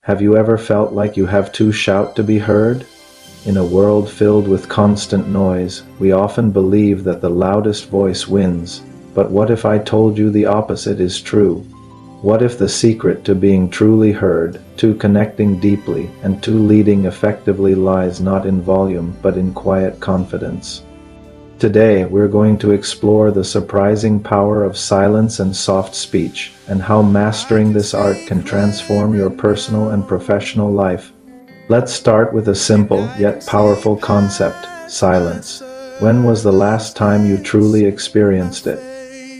Have you ever felt like you have to shout to be heard? In a world filled with constant noise, we often believe that the loudest voice wins. But what if I told you the opposite is true? What if the secret to being truly heard, to connecting deeply, and to leading effectively lies not in volume but in quiet confidence? Today, we're going to explore the surprising power of silence and soft speech, and how mastering this art can transform your personal and professional life. Let's start with a simple yet powerful concept: silence. When was the last time you truly experienced it?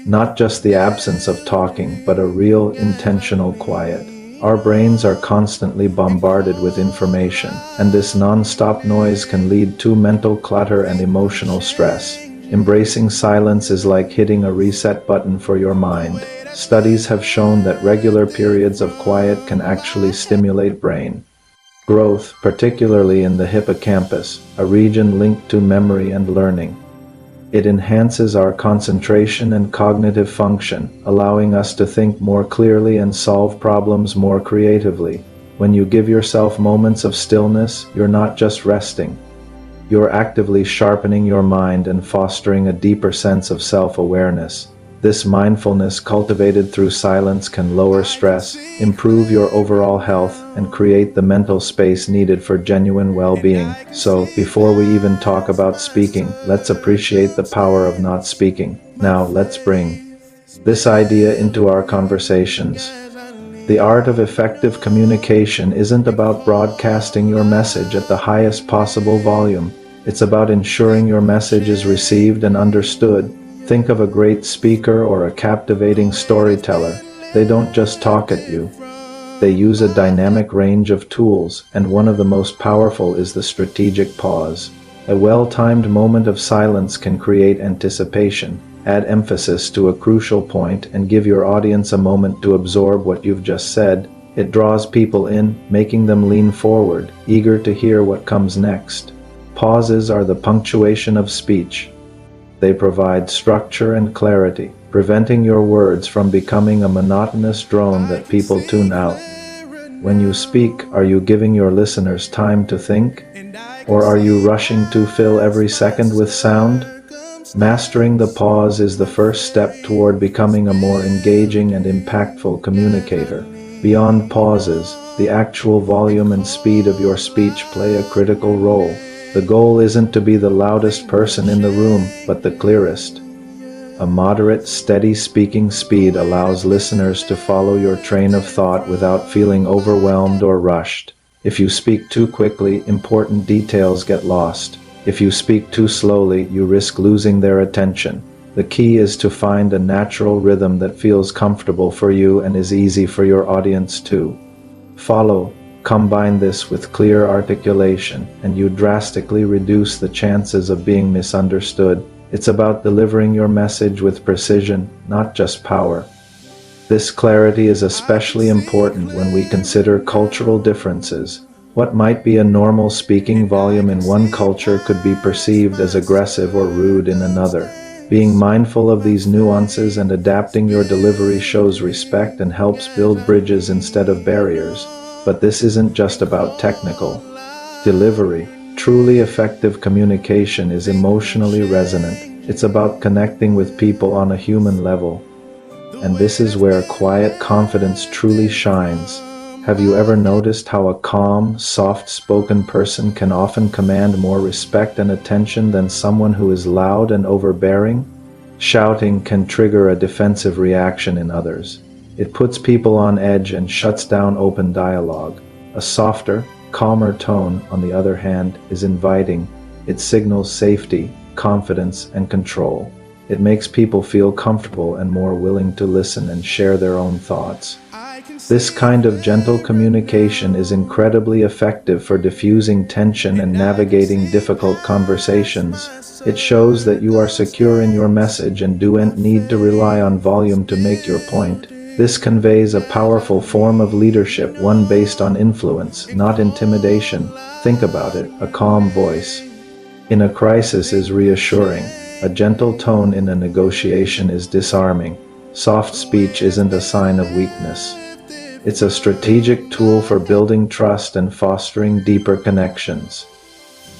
Not just the absence of talking, but a real, intentional quiet. Our brains are constantly bombarded with information, and this non-stop noise can lead to mental clutter and emotional stress. Embracing silence is like hitting a reset button for your mind. Studies have shown that regular periods of quiet can actually stimulate brain growth, particularly in the hippocampus, a region linked to memory and learning. It enhances our concentration and cognitive function, allowing us to think more clearly and solve problems more creatively. When you give yourself moments of stillness, you're not just resting. You're actively sharpening your mind and fostering a deeper sense of self-awareness. This mindfulness cultivated through silence can lower stress, improve your overall health, and create the mental space needed for genuine well-being. So, before we even talk about speaking, let's appreciate the power of not speaking. Now, let's bring this idea into our conversations. The art of effective communication isn't about broadcasting your message at the highest possible volume. It's about ensuring your message is received and understood. Think of a great speaker or a captivating storyteller. They don't just talk at you. They use a dynamic range of tools, and one of the most powerful is the strategic pause. A well-timed moment of silence can create anticipation, add emphasis to a crucial point, and give your audience a moment to absorb what you've just said. It draws people in, making them lean forward, eager to hear what comes next. Pauses are the punctuation of speech. They provide structure and clarity, preventing your words from becoming a monotonous drone that people tune out. When you speak, are you giving your listeners time to think? Or are you rushing to fill every second with sound? Mastering the pause is the first step toward becoming a more engaging and impactful communicator. Beyond pauses, the actual volume and speed of your speech play a critical role. The goal isn't to be the loudest person in the room, but the clearest. A moderate, steady speaking speed allows listeners to follow your train of thought without feeling overwhelmed or rushed. If you speak too quickly, important details get lost. If you speak too slowly, you risk losing their attention. The key is to find a natural rhythm that feels comfortable for you and is easy for your audience to follow. Combine this with clear articulation, and you drastically reduce the chances of being misunderstood. It's about delivering your message with precision, not just power. This clarity is especially important when we consider cultural differences. What might be a normal speaking volume in one culture could be perceived as aggressive or rude in another. Being mindful of these nuances and adapting your delivery shows respect and helps build bridges instead of barriers. But this isn't just about technical delivery. Truly effective communication is emotionally resonant. It's about connecting with people on a human level. And this is where quiet confidence truly shines. Have you ever noticed how a calm, soft-spoken person can often command more respect and attention than someone who is loud and overbearing? Shouting can trigger a defensive reaction in others. It puts people on edge and shuts down open dialogue. A softer, calmer tone, on the other hand, is inviting. It signals safety, confidence, and control. It makes people feel comfortable and more willing to listen and share their own thoughts. This kind of gentle communication is incredibly effective for diffusing tension and navigating difficult conversations. It shows that you are secure in your message and don't need to rely on volume to make your point. This conveys a powerful form of leadership, one based on influence, not intimidation. Think about it, a calm voice in a crisis is reassuring. A gentle tone in a negotiation is disarming. Soft speech isn't a sign of weakness. It's a strategic tool for building trust and fostering deeper connections.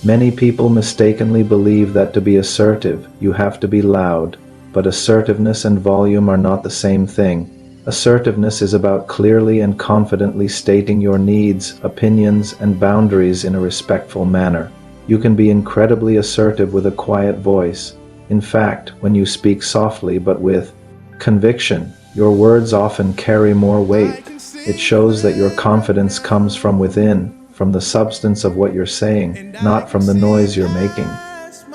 Many people mistakenly believe that to be assertive, you have to be loud, but assertiveness and volume are not the same thing. Assertiveness is about clearly and confidently stating your needs, opinions, and boundaries in a respectful manner. You can be incredibly assertive with a quiet voice. In fact, when you speak softly but with conviction, your words often carry more weight. It shows that your confidence comes from within, from the substance of what you're saying, not from the noise you're making.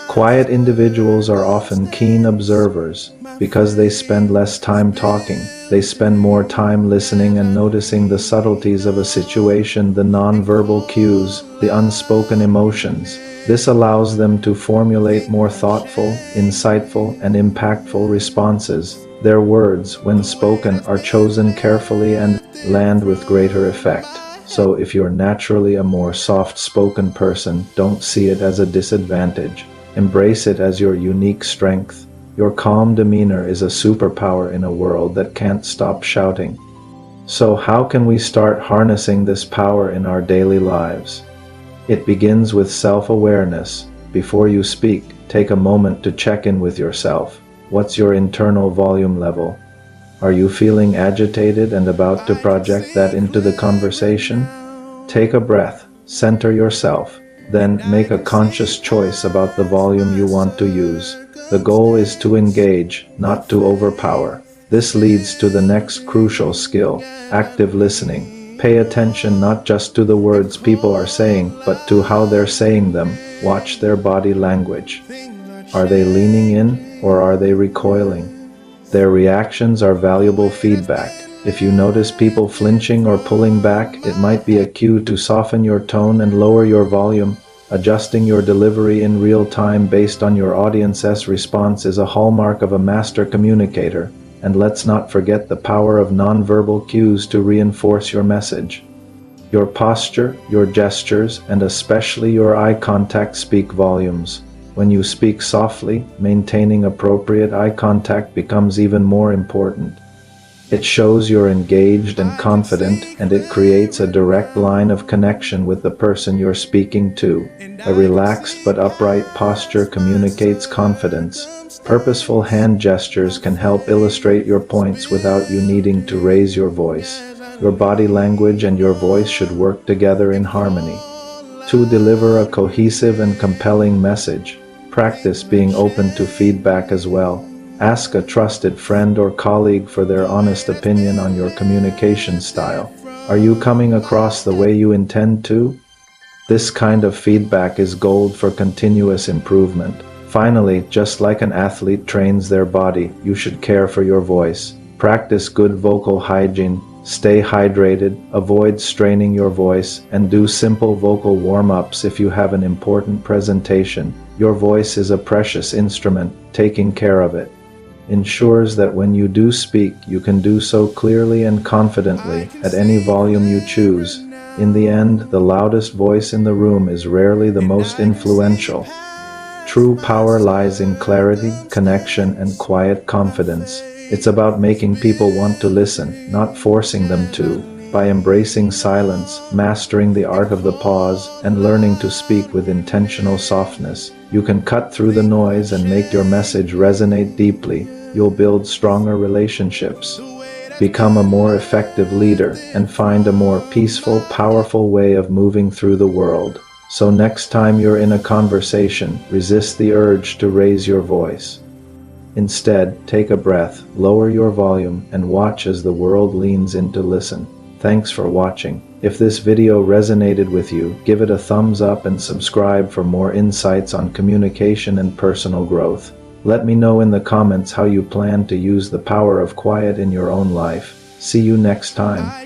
Quiet individuals are often keen observers. Because they spend less time talking, they spend more time listening and noticing the subtleties of a situation, the nonverbal cues, the unspoken emotions. This allows them to formulate more thoughtful, insightful, and impactful responses. Their words, when spoken, are chosen carefully and land with greater effect. So if you're naturally a more soft-spoken person, don't see it as a disadvantage. Embrace it as your unique strength. Your calm demeanor is a superpower in a world that can't stop shouting. So how can we start harnessing this power in our daily lives? It begins with self-awareness. Before you speak, take a moment to check in with yourself. What's your internal volume level? Are you feeling agitated and about to project that into the conversation? Take a breath, center yourself, then make a conscious choice about the volume you want to use. The goal is to engage, not to overpower. This leads to the next crucial skill, active listening. Pay attention not just to the words people are saying, but to how they're saying them. Watch their body language. Are they leaning in, or are they recoiling? Their reactions are valuable feedback. If you notice people flinching or pulling back, it might be a cue to soften your tone and lower your volume. Adjusting your delivery in real time based on your audience's response is a hallmark of a master communicator. And let's not forget the power of nonverbal cues to reinforce your message. Your posture, your gestures, and especially your eye contact speak volumes. When you speak softly, maintaining appropriate eye contact becomes even more important. It shows you're engaged and confident, and it creates a direct line of connection with the person you're speaking to. A relaxed but upright posture communicates confidence. Purposeful hand gestures can help illustrate your points without you needing to raise your voice. Your body language and your voice should work together in harmony. To deliver a cohesive and compelling message, practice being open to feedback as well. Ask a trusted friend or colleague for their honest opinion on your communication style. Are you coming across the way you intend to? This kind of feedback is gold for continuous improvement. Finally, just like an athlete trains their body, you should care for your voice. Practice good vocal hygiene, stay hydrated, avoid straining your voice, and do simple vocal warm-ups if you have an important presentation. Your voice is a precious instrument. Taking care of it ensures that when you do speak, you can do so clearly and confidently at any volume you choose. In the end, the loudest voice in the room is rarely the most influential. True power lies in clarity, connection, and quiet confidence. It's about making people want to listen, not forcing them to. By embracing silence, mastering the art of the pause, and learning to speak with intentional softness, you can cut through the noise and make your message resonate deeply. You'll build stronger relationships, become a more effective leader, and find a more peaceful, powerful way of moving through the world. So next time you're in a conversation, resist the urge to raise your voice. Instead, take a breath, lower your volume, and watch as the world leans in to listen. Thanks for watching. If this video resonated with you, give it a thumbs up and subscribe for more insights on communication and personal growth. Let me know in the comments how you plan to use the power of quiet in your own life. See you next time.